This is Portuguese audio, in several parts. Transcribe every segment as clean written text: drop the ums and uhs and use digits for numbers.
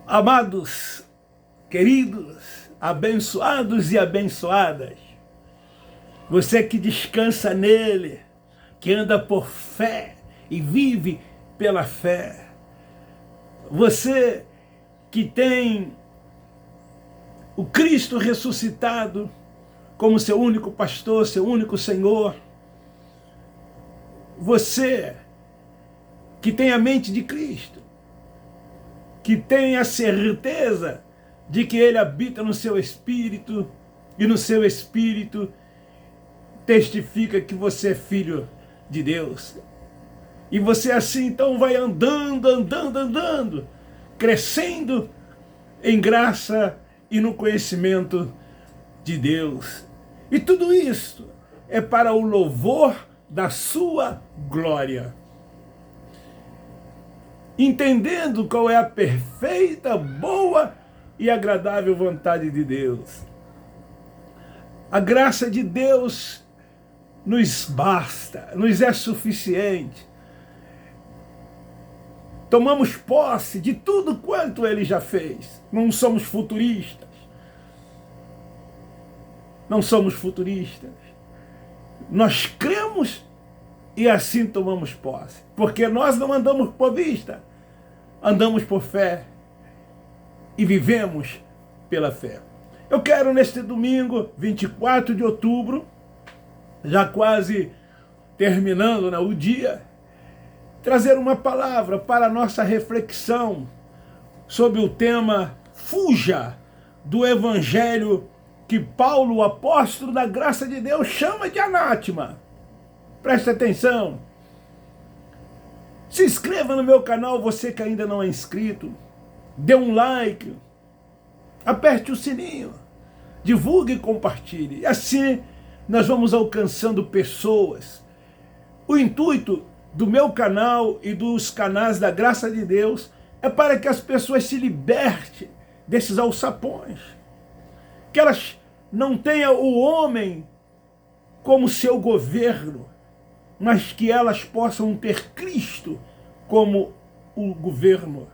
Amados, queridos, abençoados e abençoadas, você que descansa nele, que anda por fé e vive pela fé, você que tem o Cristo ressuscitado como seu único pastor, seu único Senhor, você que tem a mente de Cristo, que tem a certeza de que Ele habita no seu espírito, e no seu espírito testifica que você é filho de Deus. E você assim então vai andando, crescendo em graça e no conhecimento de Deus. E tudo isso é para o louvor da sua glória. Entendendo qual é a perfeita, boa e agradável vontade de Deus. A graça de Deus nos basta, nos é suficiente. Tomamos posse de tudo quanto Ele já fez. Não somos futuristas. Não somos futuristas. Nós cremos e assim tomamos posse. Porque nós não andamos por vista, andamos por fé e vivemos pela fé. Eu quero neste domingo, 24 de outubro, já quase terminando o dia, trazer uma palavra para a nossa reflexão sobre o tema fuja do evangelho que Paulo, o apóstolo da graça de Deus, chama de anátema. Preste atenção. Se inscreva no meu canal, você que ainda não é inscrito. Dê um like. Aperte o sininho. Divulgue e compartilhe. E assim nós vamos alcançando pessoas. O intuito do meu canal e dos canais da graça de Deus é para que as pessoas se libertem desses alçapões. Que elas não tenham o homem como seu governo, mas que elas possam ter Cristo como o governo.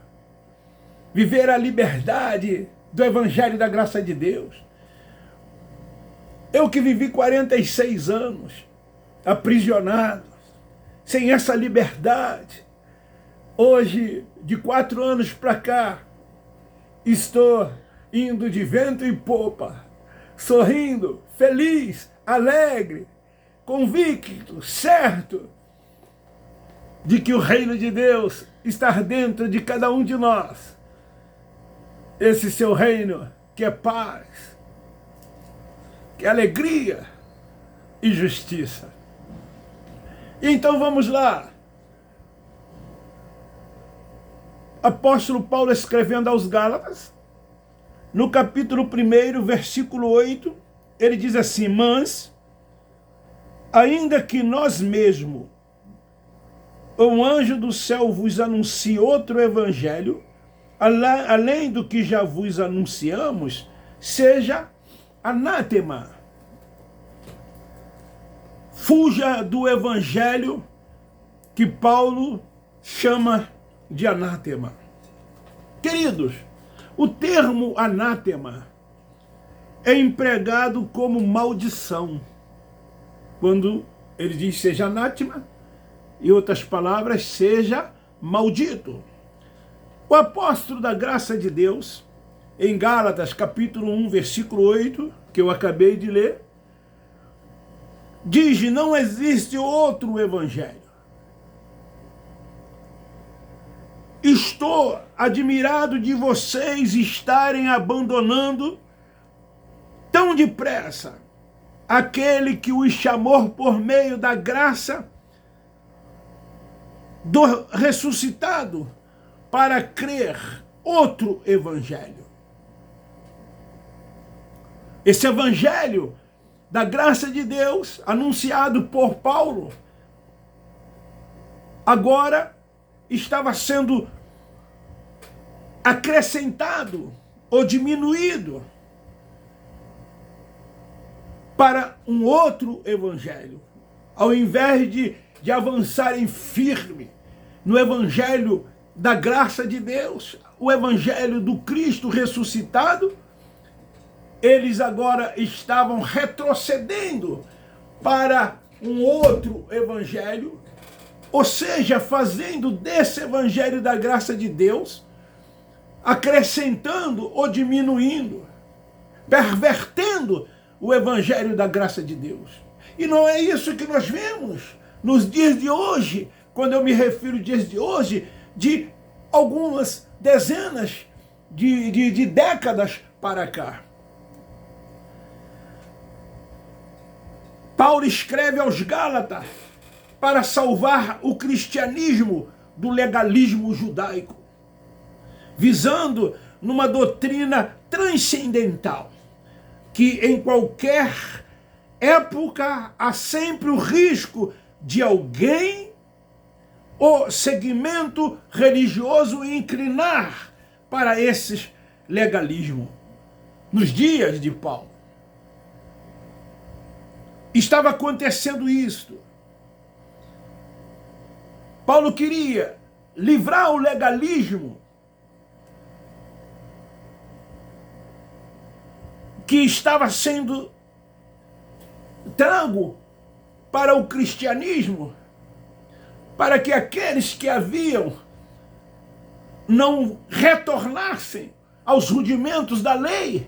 Viver a liberdade do evangelho da graça de Deus. Eu que vivi 46 anos aprisionado, sem essa liberdade, hoje, de 4 anos para cá, estou indo de vento em popa, sorrindo, feliz, alegre, convicto, certo, de que o reino de Deus está dentro de cada um de nós. Esse seu reino que é paz, que é alegria e justiça. Então vamos lá. Apóstolo Paulo escrevendo aos Gálatas, no capítulo 1, versículo 8, ele diz assim: mas, ainda que nós mesmos, um anjo do céu vos anuncie outro evangelho, além do que já vos anunciamos, seja anátema. Fuja do evangelho que Paulo chama de anátema. Queridos, o termo anátema é empregado como maldição. Quando ele diz seja anátema, em outras palavras, seja maldito. O apóstolo da graça de Deus, em Gálatas capítulo 1, versículo 8, que eu acabei de ler, diz: não existe outro evangelho. Estou admirado de vocês estarem abandonando tão depressa aquele que os chamou por meio da graça do ressuscitado para crer outro evangelho. Esse evangelho da graça de Deus, anunciado por Paulo, agora estava sendo acrescentado ou diminuído para um outro evangelho. Ao invés de avançarem firme no evangelho da graça de Deus, o evangelho do Cristo ressuscitado, eles agora estavam retrocedendo para um outro evangelho, ou seja, fazendo desse evangelho da graça de Deus, acrescentando ou diminuindo, pervertendo o evangelho da graça de Deus. E não é isso que nós vemos nos dias de hoje. Quando eu me refiro aos dias de hoje, de algumas dezenas de décadas para cá. Paulo escreve aos Gálatas para salvar o cristianismo do legalismo judaico, visando numa doutrina transcendental, que em qualquer época há sempre o risco de alguém o segmento religioso inclinar para esse legalismo. Nos dias de Paulo estava acontecendo isso. Paulo queria livrar o legalismo que estava sendo trago para o cristianismo, para que aqueles que haviam não retornassem aos rudimentos da lei,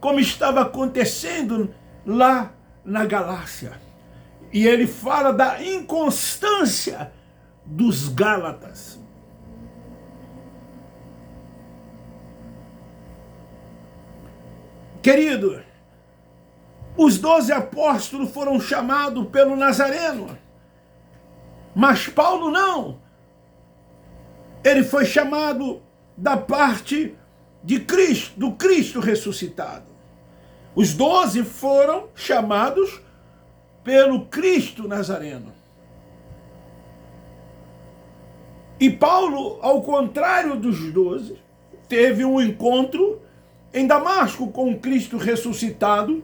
como estava acontecendo lá na Galácia. E ele fala da inconstância dos Gálatas. Querido, os 12 apóstolos foram chamados pelo Nazareno, mas Paulo não. Ele foi chamado da parte de Cristo, do Cristo ressuscitado. Os 12 foram chamados pelo Cristo Nazareno. E Paulo, ao contrário dos 12, teve um encontro em Damasco com o Cristo ressuscitado,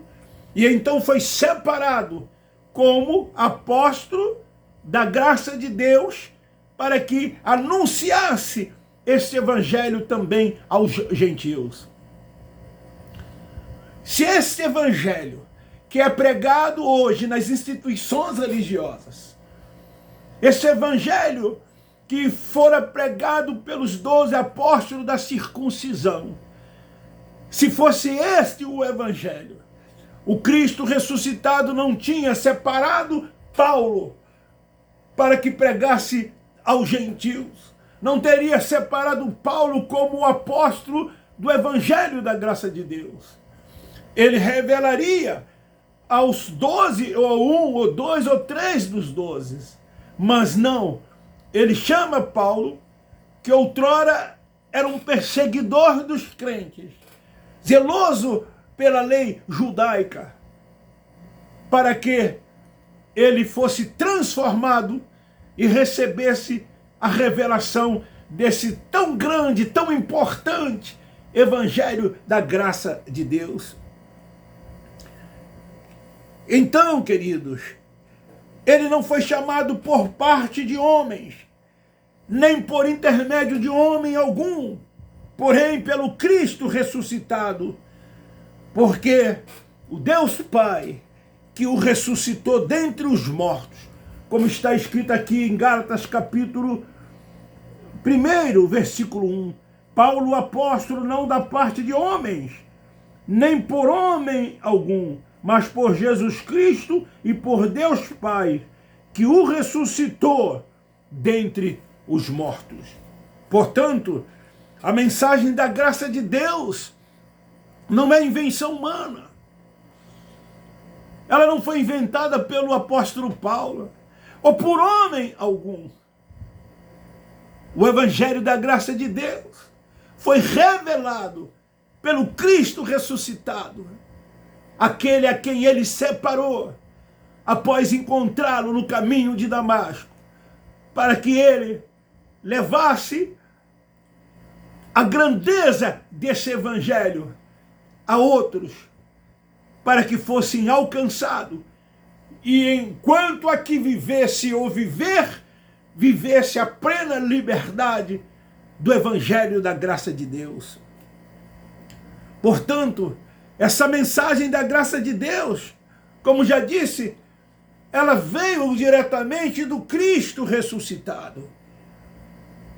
e então foi separado como apóstolo da graça de Deus para que anunciasse esse evangelho também aos gentios. Se esse evangelho que é pregado hoje nas instituições religiosas, esse evangelho que fora pregado pelos 12 apóstolos da circuncisão, se fosse este o evangelho, o Cristo ressuscitado não tinha separado Paulo para que pregasse aos gentios. Não teria separado Paulo como o apóstolo do evangelho da graça de Deus. Ele revelaria aos 12, ou 1, ou 2, ou 3 dos 12. Mas não, ele chama Paulo, que outrora era um perseguidor dos crentes, zeloso pela lei judaica, para que ele fosse transformado e recebesse a revelação desse tão grande, tão importante evangelho da graça de Deus. Então, queridos, ele não foi chamado por parte de homens, nem por intermédio de homem algum, porém pelo Cristo ressuscitado, porque o Deus Pai, que o ressuscitou dentre os mortos, como está escrito aqui em Gálatas capítulo 1, versículo 1, Paulo, apóstolo, não da parte de homens, nem por homem algum, mas por Jesus Cristo e por Deus Pai, que o ressuscitou dentre os mortos. Portanto, a mensagem da graça de Deus não é invenção humana. Ela não foi inventada pelo apóstolo Paulo, ou por homem algum. O evangelho da graça de Deus foi revelado pelo Cristo ressuscitado, aquele a quem ele separou após encontrá-lo no caminho de Damasco, para que ele levasse a grandeza desse evangelho a outros, para que fossem alcançados, e enquanto aqui vivesse ou vivesse a plena liberdade do Evangelho da graça de Deus. Portanto, essa mensagem da graça de Deus, como já disse, ela veio diretamente do Cristo ressuscitado.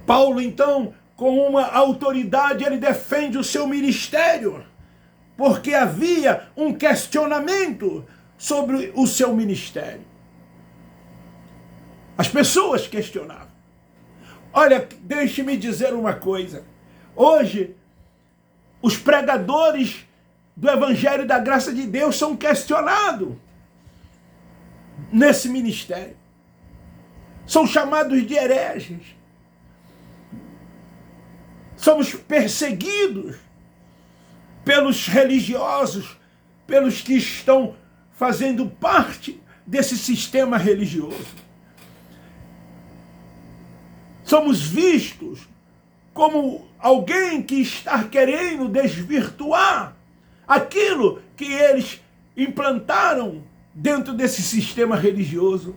Paulo, então, com uma autoridade, ele defende o seu ministério, porque havia um questionamento sobre o seu ministério. As pessoas questionavam. Olha, deixe-me dizer uma coisa. Hoje, os pregadores do Evangelho da graça de Deus são questionados nesse ministério. São chamados de hereges. Somos perseguidos pelos religiosos, pelos que estão fazendo parte desse sistema religioso. Somos vistos como alguém que está querendo desvirtuar aquilo que eles implantaram dentro desse sistema religioso.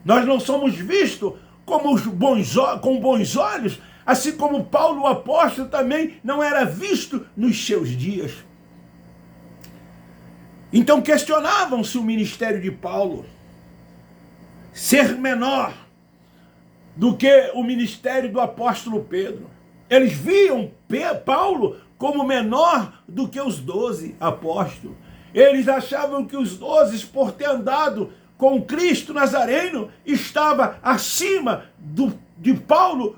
Nós não somos vistos com bons olhos, assim como Paulo, o apóstolo, também não era visto nos seus dias. Então questionavam-se o ministério de Paulo ser menor do que o ministério do apóstolo Pedro. Eles viam Paulo como menor do que os 12 apóstolos. Eles achavam que os 12, por ter andado com Cristo Nazareno, estava acima de Paulo,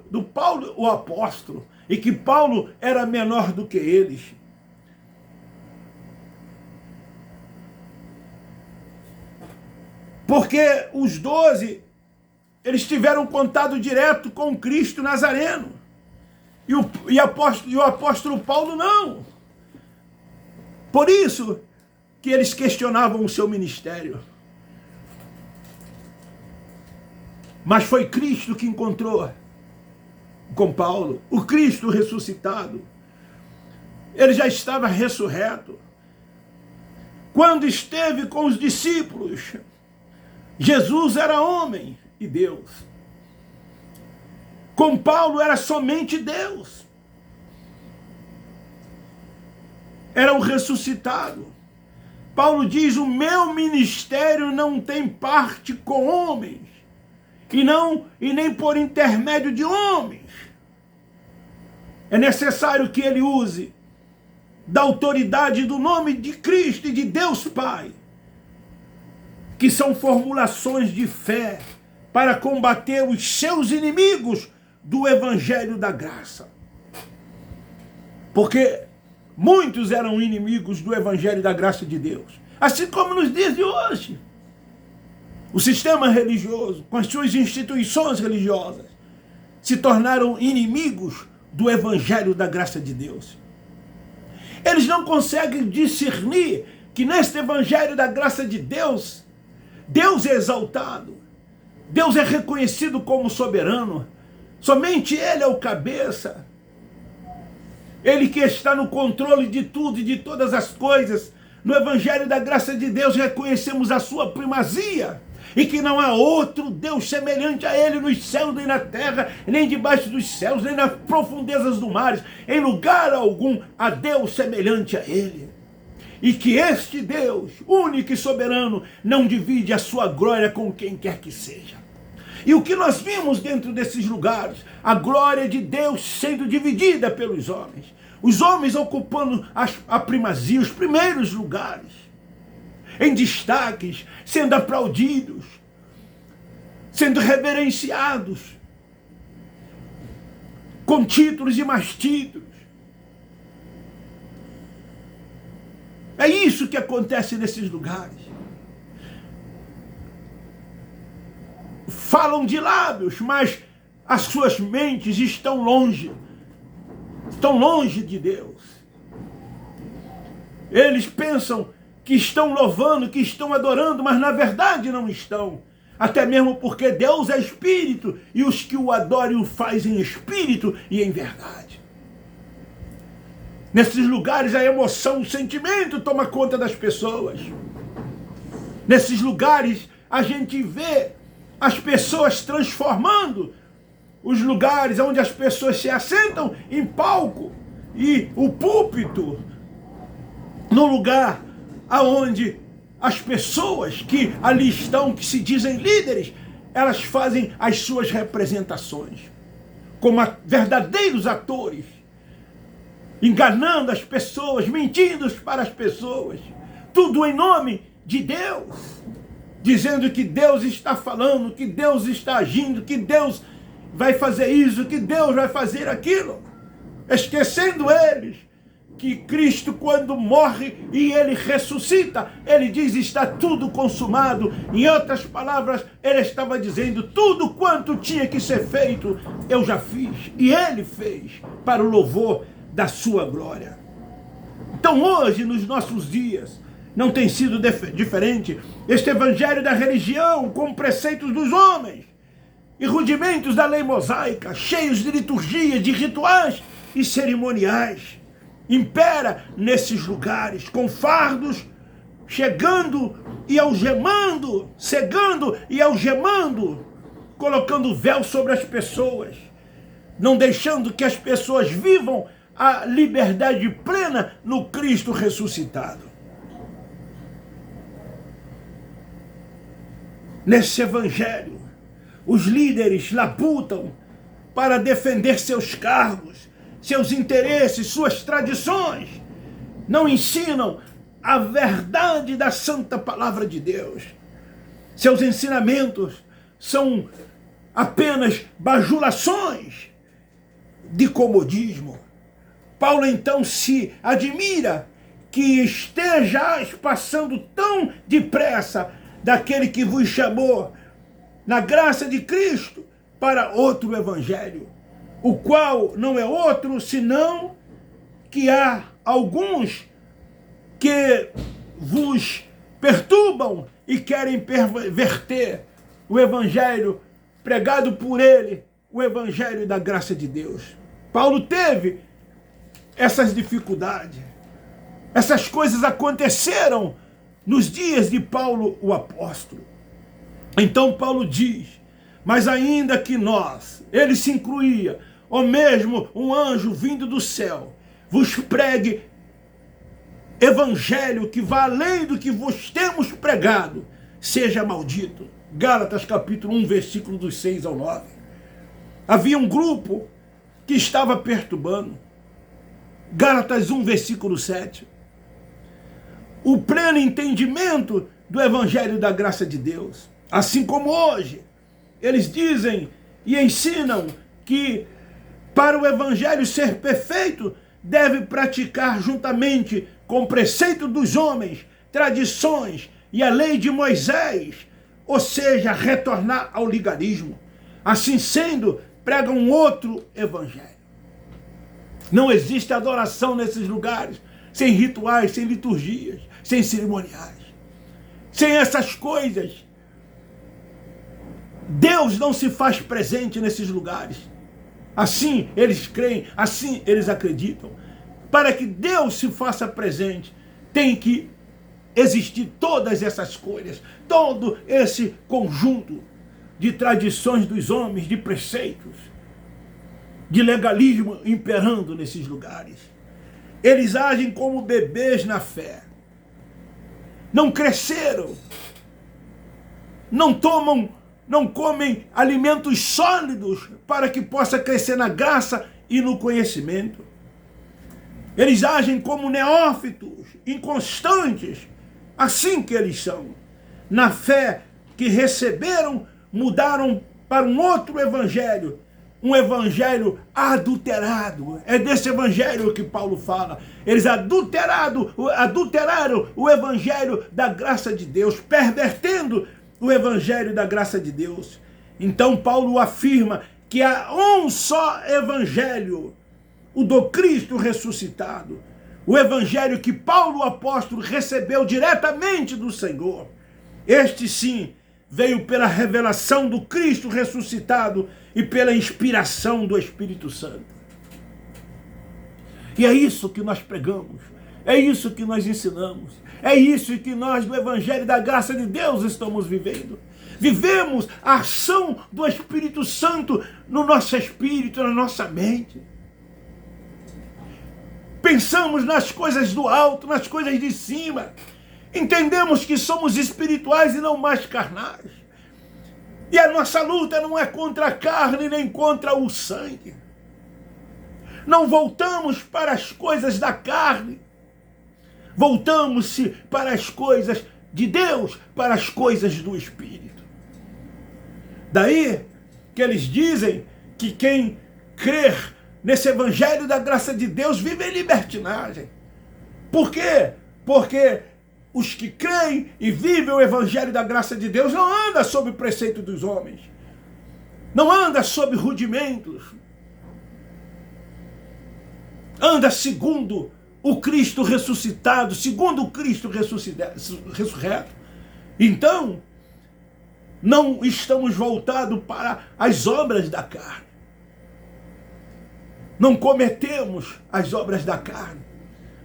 o apóstolo, e que Paulo era menor do que eles. Porque os 12, eles tiveram contato direto com Cristo Nazareno. E o apóstolo Paulo não. Por isso que eles questionavam o seu ministério. Mas foi Cristo que encontrou com Paulo, o Cristo ressuscitado. Ele já estava ressurreto. Quando esteve com os discípulos, Jesus era homem e Deus. Com Paulo era somente Deus. Era o ressuscitado. Paulo diz: o meu ministério não tem parte com homens, e nem por intermédio de homens. É necessário que ele use da autoridade do nome de Cristo e de Deus Pai, que são formulações de fé para combater os seus inimigos do Evangelho da graça. Porque muitos eram inimigos do Evangelho da graça de Deus. Assim como nos dias de hoje. O sistema religioso, com as suas instituições religiosas, se tornaram inimigos do Evangelho da graça de Deus. Eles não conseguem discernir que neste Evangelho da graça de Deus, Deus é exaltado, Deus é reconhecido como soberano, somente Ele é o cabeça, Ele que está no controle de tudo e de todas as coisas. No Evangelho da graça de Deus reconhecemos a sua primazia, e que não há outro Deus semelhante a Ele nos céus, nem na terra, nem debaixo dos céus, nem nas profundezas do mar. Em lugar algum há Deus semelhante a Ele. E que este Deus, único e soberano, não divide a sua glória com quem quer que seja. E o que nós vimos dentro desses lugares? A glória de Deus sendo dividida pelos homens. Os homens ocupando a primazia, os primeiros lugares, em destaques, sendo aplaudidos, sendo reverenciados, com títulos e mais títulos. É isso que acontece nesses lugares. Falam de lábios, mas as suas mentes estão longe de Deus. Eles pensam que estão louvando, que estão adorando, mas na verdade não estão. Até mesmo porque Deus é espírito, e os que o adoram o fazem em espírito e em verdade. Nesses lugares a emoção, o sentimento toma conta das pessoas. Nesses lugares a gente vê as pessoas transformando os lugares onde as pessoas se assentam em palco e o púlpito no lugar aonde as pessoas que ali estão, que se dizem líderes, elas fazem as suas representações como verdadeiros atores, enganando as pessoas, mentindo para as pessoas, tudo em nome de Deus, dizendo que Deus está falando, que Deus está agindo, que Deus vai fazer isso, que Deus vai fazer aquilo, esquecendo eles que Cristo, quando morre e ele ressuscita, ele diz: está tudo consumado. Em outras palavras, ele estava dizendo: tudo quanto tinha que ser feito, eu já fiz, e ele fez, para o louvor da sua glória. Então hoje, nos nossos dias, não tem sido diferente. Este evangelho da religião, com preceitos dos homens e rudimentos da lei mosaica, cheios de liturgia, de rituais e cerimoniais, impera nesses lugares, com fardos, chegando e algemando, cegando e algemando, colocando véu sobre as pessoas, não deixando que as pessoas vivam a liberdade plena no Cristo ressuscitado. Nesse evangelho, os líderes labutam para defender seus cargos, seus interesses, suas tradições. Não ensinam a verdade da santa palavra de Deus. Seus ensinamentos são apenas bajulações de comodismo. Paulo então se admira que estejais passando tão depressa daquele que vos chamou na graça de Cristo para outro evangelho, o qual não é outro senão que há alguns que vos perturbam e querem perverter o evangelho pregado por ele, o evangelho da graça de Deus. Paulo teve essas dificuldades. Essas coisas aconteceram nos dias de Paulo, o apóstolo. Então Paulo diz: mas ainda que nós, ele se incluía, ou mesmo um anjo vindo do céu, vos pregue evangelho que vá além do que vos temos pregado, seja maldito. Gálatas capítulo 1, versículo dos 6 ao 9. Havia um grupo que estava perturbando. Gálatas 1, versículo 7. O pleno entendimento do evangelho da graça de Deus. Assim como hoje, eles dizem e ensinam que para o evangelho ser perfeito, deve praticar juntamente com o preceito dos homens, tradições e a lei de Moisés, ou seja, retornar ao legalismo. Assim sendo, pregam um outro evangelho. Não existe adoração nesses lugares, sem rituais, sem liturgias, sem cerimoniais. Sem essas coisas, Deus não se faz presente nesses lugares. Assim eles creem, assim eles acreditam. Para que Deus se faça presente, tem que existir todas essas coisas, todo esse conjunto de tradições dos homens, de preceitos, de legalismo imperando nesses lugares. Eles agem como bebês na fé. Não cresceram, não comem alimentos sólidos para que possa crescer na graça e no conhecimento. Eles agem como neófitos, inconstantes, assim que eles são. Na fé que receberam, mudaram para um outro evangelho, um evangelho adulterado. É desse evangelho que Paulo fala. Eles adulteraram o evangelho da graça de Deus, pervertendo o evangelho da graça de Deus. Então Paulo afirma que há um só evangelho, o do Cristo ressuscitado, o evangelho que Paulo, o apóstolo, recebeu diretamente do Senhor. Este sim veio pela revelação do Cristo ressuscitado e pela inspiração do Espírito Santo. E é isso que nós pregamos, é isso que nós ensinamos, é isso que nós do Evangelho da Graça de Deus estamos vivendo. Vivemos a ação do Espírito Santo no nosso espírito, na nossa mente. Pensamos nas coisas do alto, nas coisas de cima. Entendemos que somos espirituais e não mais carnais. E a nossa luta não é contra a carne nem contra o sangue. Não voltamos para as coisas da carne. Voltamos-se para as coisas de Deus, para as coisas do Espírito. Daí que eles dizem que quem crer nesse evangelho da graça de Deus vive em libertinagem. Por quê? Porque os que creem e vivem o evangelho da graça de Deus não andam sob o preceito dos homens. Não anda sob rudimentos. Anda segundo o Cristo ressuscitado, segundo o Cristo ressurreto. Então, não estamos voltados para as obras da carne. Não cometemos as obras da carne,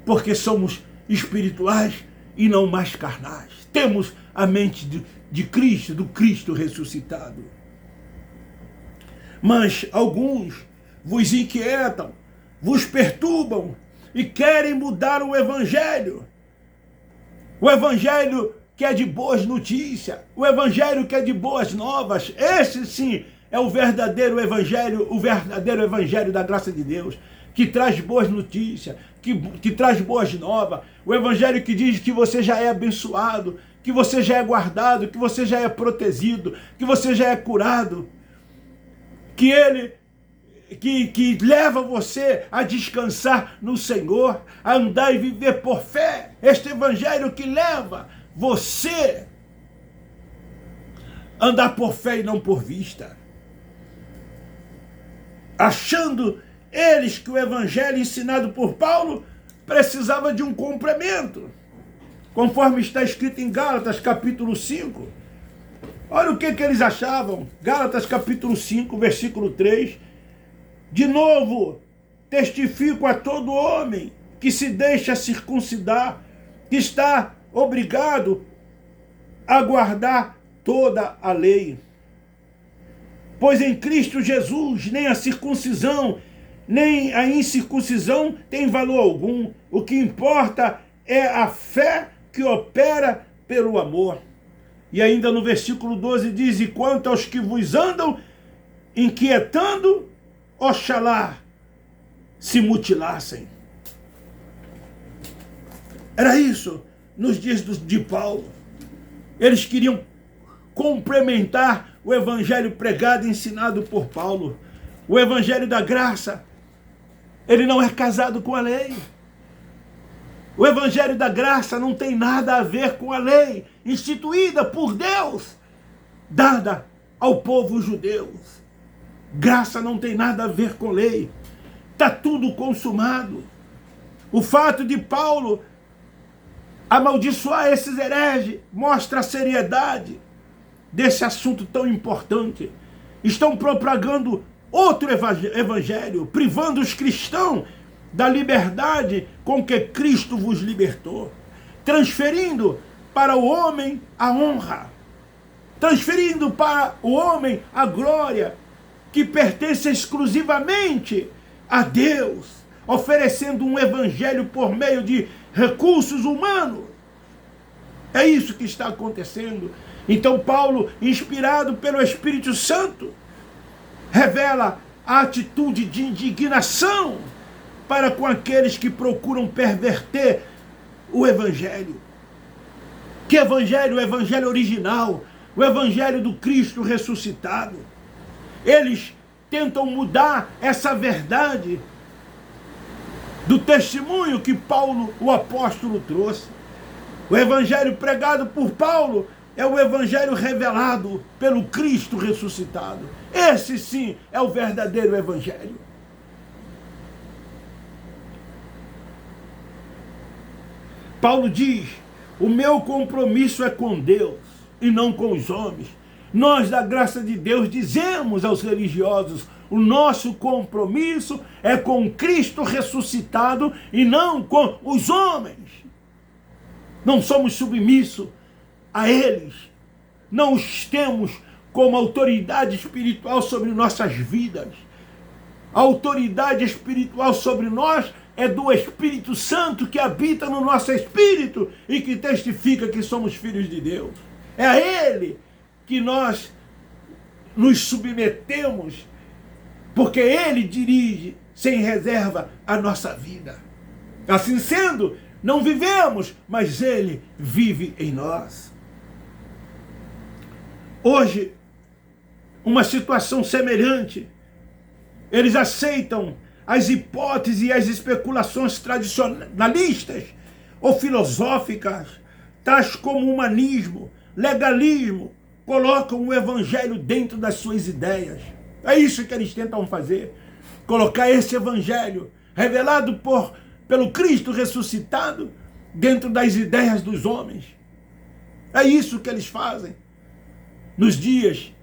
porque somos espirituais e não mais carnais. Temos a mente de Cristo, do Cristo ressuscitado. Mas alguns vos inquietam, vos perturbam e querem mudar o evangelho. O evangelho que é de boas notícias, o evangelho que é de boas novas. Esse sim é o verdadeiro evangelho da graça de Deus, que traz boas notícias, que traz boas novas. O evangelho que diz que você já é abençoado, que você já é guardado, que você já é protegido, que você já é curado, que ele que leva você a descansar no Senhor, a andar e viver por fé. Este evangelho que leva você a andar por fé e não por vista. Achando eles que o evangelho ensinado por Paulo precisava de um complemento, conforme está escrito em Gálatas capítulo 5. Olha o que eles achavam. Gálatas capítulo 5, versículo 3. De novo, testifico a todo homem que se deixa circuncidar, que está obrigado a guardar toda a lei. Pois em Cristo Jesus nem a circuncisão, nem a incircuncisão tem valor algum. O que importa é a fé que opera pelo amor. E ainda no versículo 12 diz: e quanto aos que vos andam inquietando, oxalá se mutilassem. Era isso nos dias de Paulo. Eles queriam complementar o evangelho pregado e ensinado por Paulo. O evangelho da graça, ele não é casado com a lei. O evangelho da graça não tem nada a ver com a lei instituída por Deus, dada ao povo judeu. Graça não tem nada a ver com lei. Está tudo consumado. O fato de Paulo amaldiçoar esses hereges mostra a seriedade desse assunto tão importante. Estão propagando outro evangelho, privando os cristãos da liberdade com que Cristo vos libertou, transferindo para o homem a honra, transferindo para o homem a glória que pertence exclusivamente a Deus, oferecendo um evangelho por meio de recursos humanos. É isso que está acontecendo. Então Paulo, inspirado pelo Espírito Santo, revela a atitude de indignação para com aqueles que procuram perverter o evangelho. Que evangelho? O evangelho original, o evangelho do Cristo ressuscitado. Eles tentam mudar essa verdade do testemunho que Paulo, o apóstolo, trouxe. O evangelho pregado por Paulo é o evangelho revelado pelo Cristo ressuscitado. Esse sim é o verdadeiro evangelho. Paulo diz: o meu compromisso é com Deus e não com os homens. Nós, da graça de Deus, dizemos aos religiosos: o nosso compromisso é com Cristo ressuscitado e não com os homens. Não somos submissos a eles. não os temos como autoridade espiritual sobre nossas vidas. A autoridade espiritual sobre nós é do Espírito Santo que habita no nosso espírito e que testifica que somos filhos de Deus. É a Ele que nós nos submetemos, porque Ele dirige sem reserva a nossa vida. Assim sendo, não vivemos, mas Ele vive em nós. Hoje, uma situação semelhante, eles aceitam as hipóteses e as especulações tradicionalistas ou filosóficas, tais como humanismo, legalismo, colocam o evangelho dentro das suas ideias. É isso que eles tentam fazer, colocar esse evangelho revelado pelo Cristo ressuscitado dentro das ideias dos homens. É isso que eles fazem. Nos dias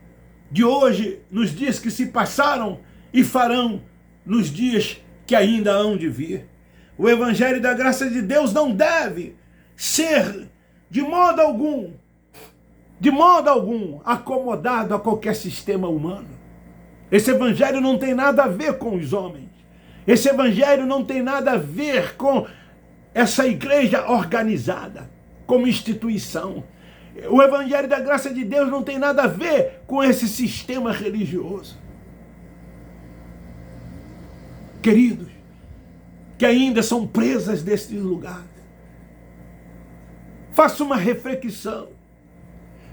de hoje, nos dias que se passaram e farão nos dias que ainda hão de vir. O evangelho da graça de Deus não deve ser de modo algum, acomodado a qualquer sistema humano. Esse evangelho não tem nada a ver com os homens. Esse evangelho não tem nada a ver com essa igreja organizada, como instituição. O evangelho da graça de Deus não tem nada a ver com esse sistema religioso. Queridos, que ainda são presas desses lugares, faça uma reflexão.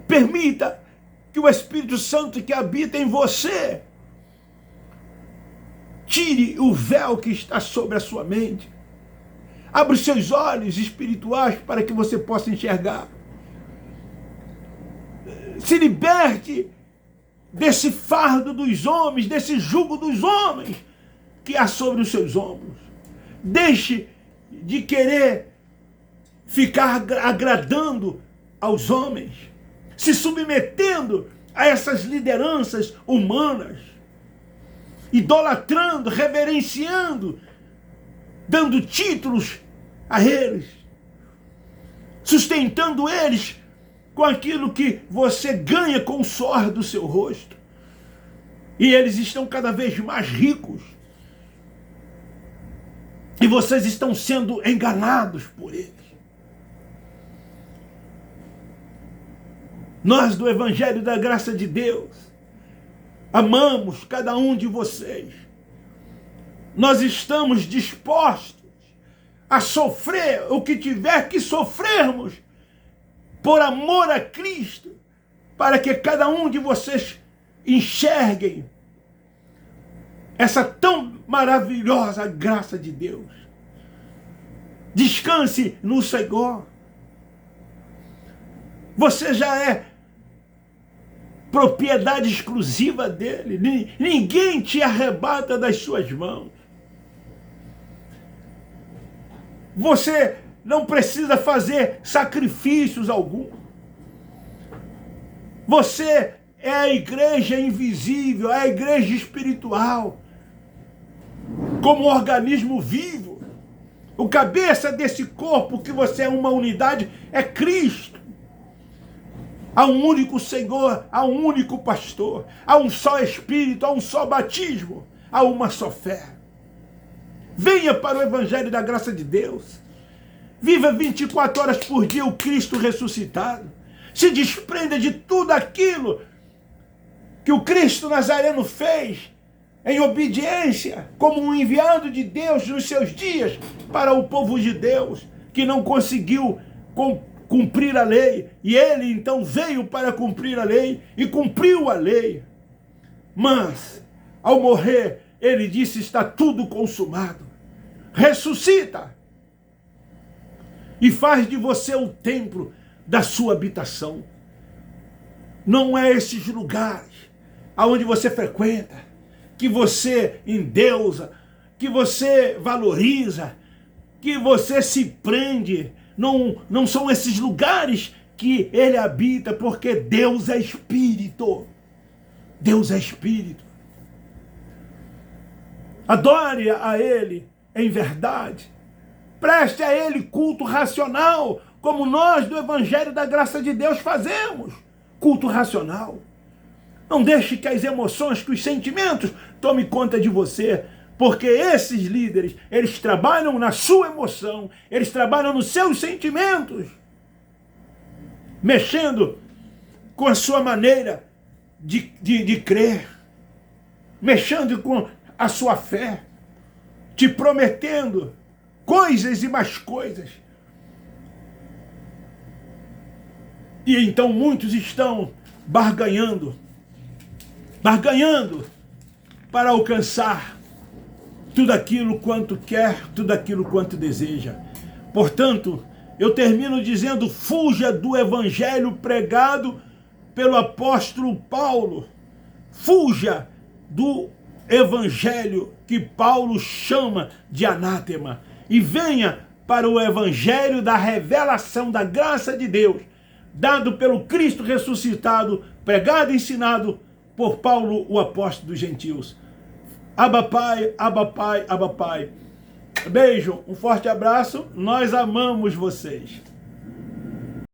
Permita que o Espírito Santo que habita em você tire o véu que está sobre a sua mente. Abra os seus olhos espirituais para que você possa enxergar. Se liberte desse fardo dos homens, desse jugo dos homens que há sobre os seus ombros. Deixe de querer ficar agradando aos homens, se submetendo a essas lideranças humanas, idolatrando, reverenciando, dando títulos a eles, sustentando eles com aquilo que você ganha com o suor do seu rosto. E eles estão cada vez mais ricos. E vocês estão sendo enganados por eles. Nós do Evangelho da Graça de Deus amamos cada um de vocês. Nós estamos dispostos a sofrer o que tiver que sofrermos por amor a Cristo, para que cada um de vocês enxerguem essa tão maravilhosa graça de Deus. Descanse no Senhor. Você já é propriedade exclusiva dele. Ninguém te arrebata das suas mãos. Você não precisa fazer sacrifícios algum. Você é a igreja invisível, é a igreja espiritual, como um organismo vivo. O cabeça desse corpo, que você é uma unidade, é Cristo. Há um único Senhor, há um único pastor, há um só Espírito, há um só batismo, há uma só fé. Venha para o Evangelho da Graça de Deus. Viva 24 horas por dia o Cristo ressuscitado. Se desprenda de tudo aquilo que o Cristo Nazareno fez em obediência, como um enviado de Deus nos seus dias para o povo de Deus, que não conseguiu cumprir a lei. E ele então veio para cumprir a lei e cumpriu a lei. Mas, ao morrer, ele disse: está tudo consumado. Ressuscita e faz de você o templo da sua habitação. Não é esses lugares aonde você frequenta, que você endeusa, que você valoriza, que você se prende. Não são esses lugares que ele habita, porque Deus é Espírito. Deus é Espírito. Adore a ele em verdade. Preste a ele culto racional, como nós do Evangelho da Graça de Deus fazemos. culto racional. Não deixe que as emoções, que os sentimentos tomem conta de você, porque esses líderes, eles trabalham na sua emoção, eles trabalham nos seus sentimentos, mexendo com a sua maneira de crer, mexendo com a sua fé, te prometendo coisas e mais coisas. E então muitos estão barganhando para alcançar tudo aquilo quanto quer, tudo aquilo quanto deseja. Portanto, eu termino dizendo: fuja do evangelho pregado pelo apóstolo Paulo. Fuja do evangelho que Paulo chama de anátema. E venha para o evangelho da revelação da graça de Deus, dado pelo Cristo ressuscitado, pregado e ensinado por Paulo, o apóstolo dos gentios. Abba Pai, Abba Pai, Abba Pai. Beijo, um forte abraço, nós amamos vocês.